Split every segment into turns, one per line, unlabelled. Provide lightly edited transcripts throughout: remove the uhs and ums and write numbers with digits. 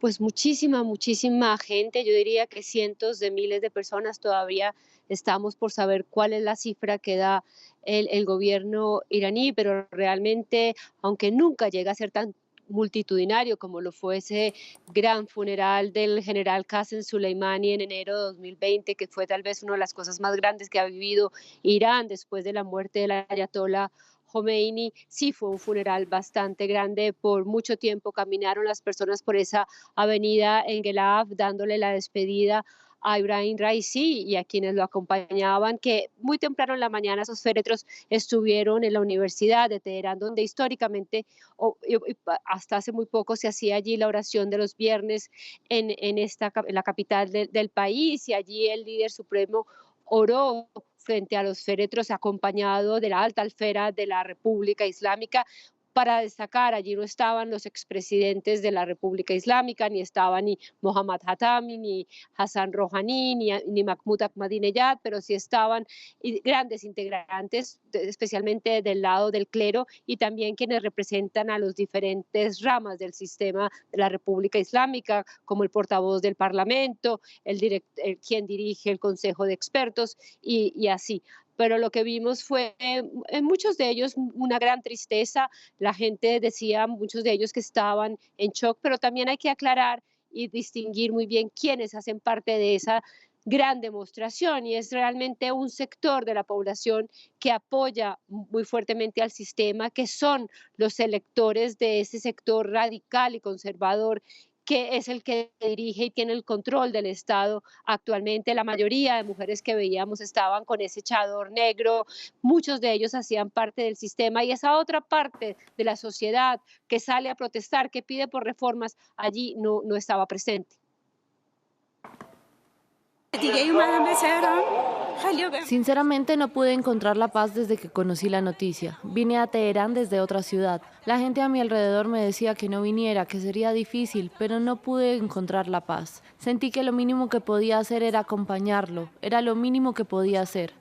pues muchísima gente, yo diría que cientos de miles de personas. Todavía estamos por saber cuál es la cifra que da el gobierno iraní, pero realmente, aunque nunca llega a ser tan multitudinario como lo fue ese gran funeral del general Qasem Soleimani en enero de 2020, que fue tal vez una de las cosas más grandes que ha vivido Irán después de la muerte del ayatolá Khomeini. Sí fue un funeral bastante grande. Por mucho tiempo caminaron las personas por esa avenida en Gelab dándole la despedida a Ibrahim Raisi y a quienes lo acompañaban, que muy temprano en la mañana esos féretros estuvieron en la Universidad de Teherán, donde históricamente hasta hace muy poco se hacía allí la oración de los viernes en la capital del país, y allí el líder supremo oró frente a los féretros acompañado de la alta alfera de la República Islámica. Para destacar, allí no estaban los expresidentes de la República Islámica, ni estaba ni Mohammad Hatami, ni Hassan Rouhani, ni Mahmoud Ahmadinejad, pero sí estaban grandes integrantes, especialmente del lado del clero, y también quienes representan a los diferentes ramas del sistema de la República Islámica, como el portavoz del Parlamento, quien dirige el Consejo de Expertos, y así. Pero lo que vimos fue en muchos de ellos una gran tristeza. La gente decía, muchos de ellos, que estaban en shock, pero también hay que aclarar y distinguir muy bien quiénes hacen parte de esa gran demostración, y es realmente un sector de la población que apoya muy fuertemente al sistema, que son los electores de ese sector radical y conservador, que es el que dirige y tiene el control del Estado actualmente. La mayoría de mujeres que veíamos estaban con ese chador negro, muchos de ellos hacían parte del sistema, y esa otra parte de la sociedad que sale a protestar, que pide por reformas, allí no estaba presente.
Sinceramente no pude encontrar la paz desde que conocí la noticia. Vine a Teherán desde otra ciudad. La gente a mi alrededor me decía que no viniera, que sería difícil, pero no pude encontrar la paz. Sentí que lo mínimo que podía hacer era acompañarlo. Era lo mínimo que podía hacer.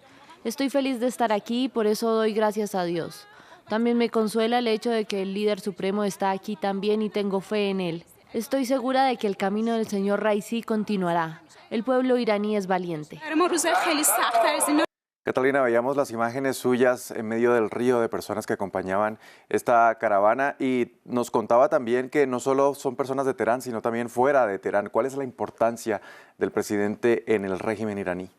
Estoy feliz de estar aquí y por eso doy gracias a Dios. También me consuela el hecho de que el líder supremo está aquí también y tengo fe en él. Estoy segura de que el camino del señor Raisi continuará. El pueblo iraní es valiente.
Catalina, veíamos las imágenes suyas en medio del río de personas que acompañaban esta caravana y nos contaba también que no solo son personas de Teherán, sino también fuera de Teherán. ¿Cuál es la importancia del presidente en el régimen iraní?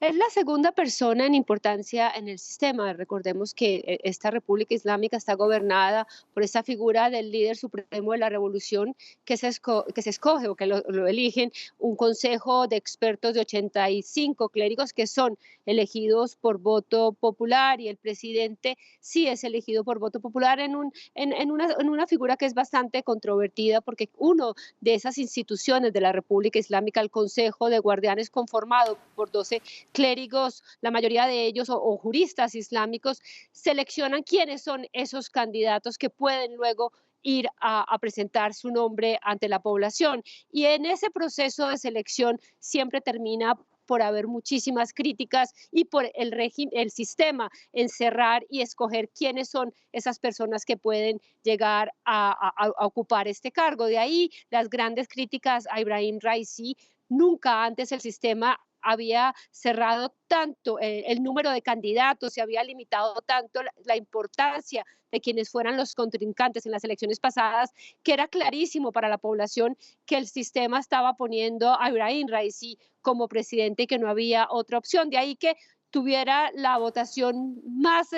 Es la segunda persona en importancia en el sistema. Recordemos que esta República Islámica está gobernada por esta figura del líder supremo de la revolución, que se escoge o que lo eligen un consejo de expertos de 85 clérigos que son elegidos por voto popular, y el presidente sí es elegido por voto popular en una figura que es bastante controvertida, porque uno de esas instituciones de la República Islámica, el Consejo de Guardianes, conformado por 12 clérigos, la mayoría de ellos, o juristas islámicos, seleccionan quiénes son esos candidatos que pueden luego ir a presentar su nombre ante la población. Y en ese proceso de selección siempre termina por haber muchísimas críticas, y por el sistema encerrar y escoger quiénes son esas personas que pueden llegar a ocupar este cargo. De ahí las grandes críticas a Ibrahim Raisi. Nunca antes el sistema había cerrado tanto el número de candidatos, se había limitado tanto la importancia de quienes fueran los contrincantes en las elecciones pasadas, que era clarísimo para la población que el sistema estaba poniendo a Ibrahim Raisi como presidente y que no había otra opción. De ahí que tuviera la votación más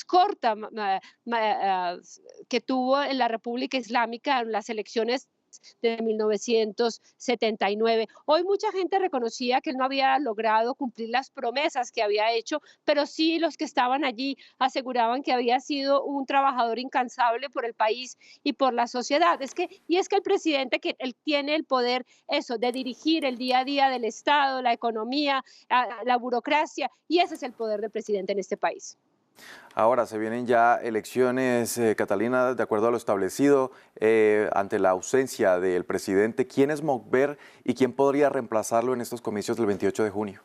corta que tuvo en la República Islámica en las elecciones de 1979. Hoy mucha gente reconocía que él no había logrado cumplir las promesas que había hecho, pero sí los que estaban allí aseguraban que había sido un trabajador incansable por el país y por la sociedad. Es que el presidente, que él tiene el poder eso de dirigir el día a día del Estado, la economía, la burocracia, y ese es el poder del presidente en este país.
Ahora se vienen ya elecciones, Catalina, de acuerdo a lo establecido, ante la ausencia del presidente. ¿Quién es Mokber y quién podría reemplazarlo en estos comicios del 28 de junio?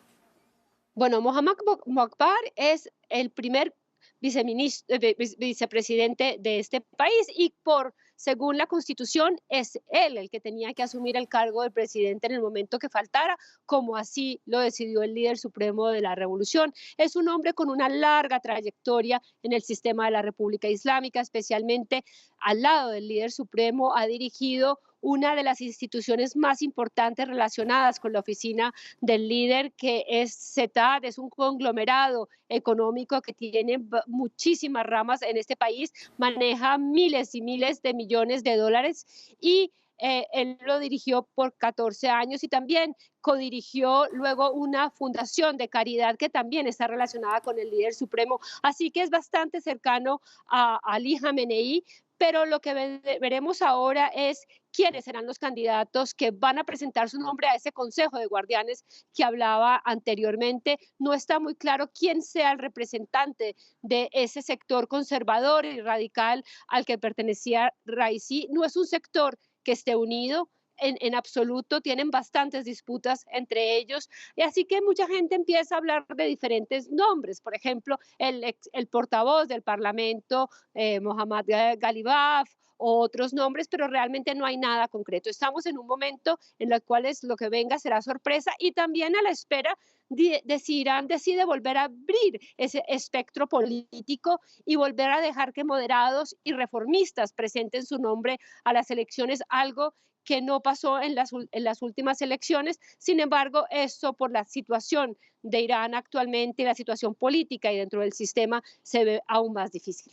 Bueno, Mohammad Mokbar es el primer vicepresidente de este país, y por según la Constitución, es él el que tenía que asumir el cargo de presidente en el momento que faltara, como así lo decidió el líder supremo de la revolución. Es un hombre con una larga trayectoria en el sistema de la República Islámica, especialmente al lado del líder supremo, ha dirigido una de las instituciones más importantes relacionadas con la oficina del líder, que es CETAD, es un conglomerado económico que tiene muchísimas ramas en este país, maneja miles y miles de millones de dólares y él lo dirigió por 14 años y también codirigió luego una fundación de caridad que también está relacionada con el líder supremo. Así que es bastante cercano a Ali Khamenei, pero lo que veremos ahora es quiénes serán los candidatos que van a presentar su nombre a ese Consejo de Guardianes que hablaba anteriormente. No está muy claro quién sea el representante de ese sector conservador y radical al que pertenecía Raisi. No es un sector que esté unido, en absoluto, tienen bastantes disputas entre ellos, y así que mucha gente empieza a hablar de diferentes nombres, por ejemplo, el portavoz del Parlamento, Mohammad Galibaf, o otros nombres, pero realmente no hay nada concreto. Estamos en un momento en el cual lo que venga será sorpresa y también a la espera de si Irán decide volver a abrir ese espectro político y volver a dejar que moderados y reformistas presenten su nombre a las elecciones, algo que no pasó en las últimas elecciones. Sin embargo, esto por la situación de Irán actualmente y la situación política y dentro del sistema se ve aún más difícil.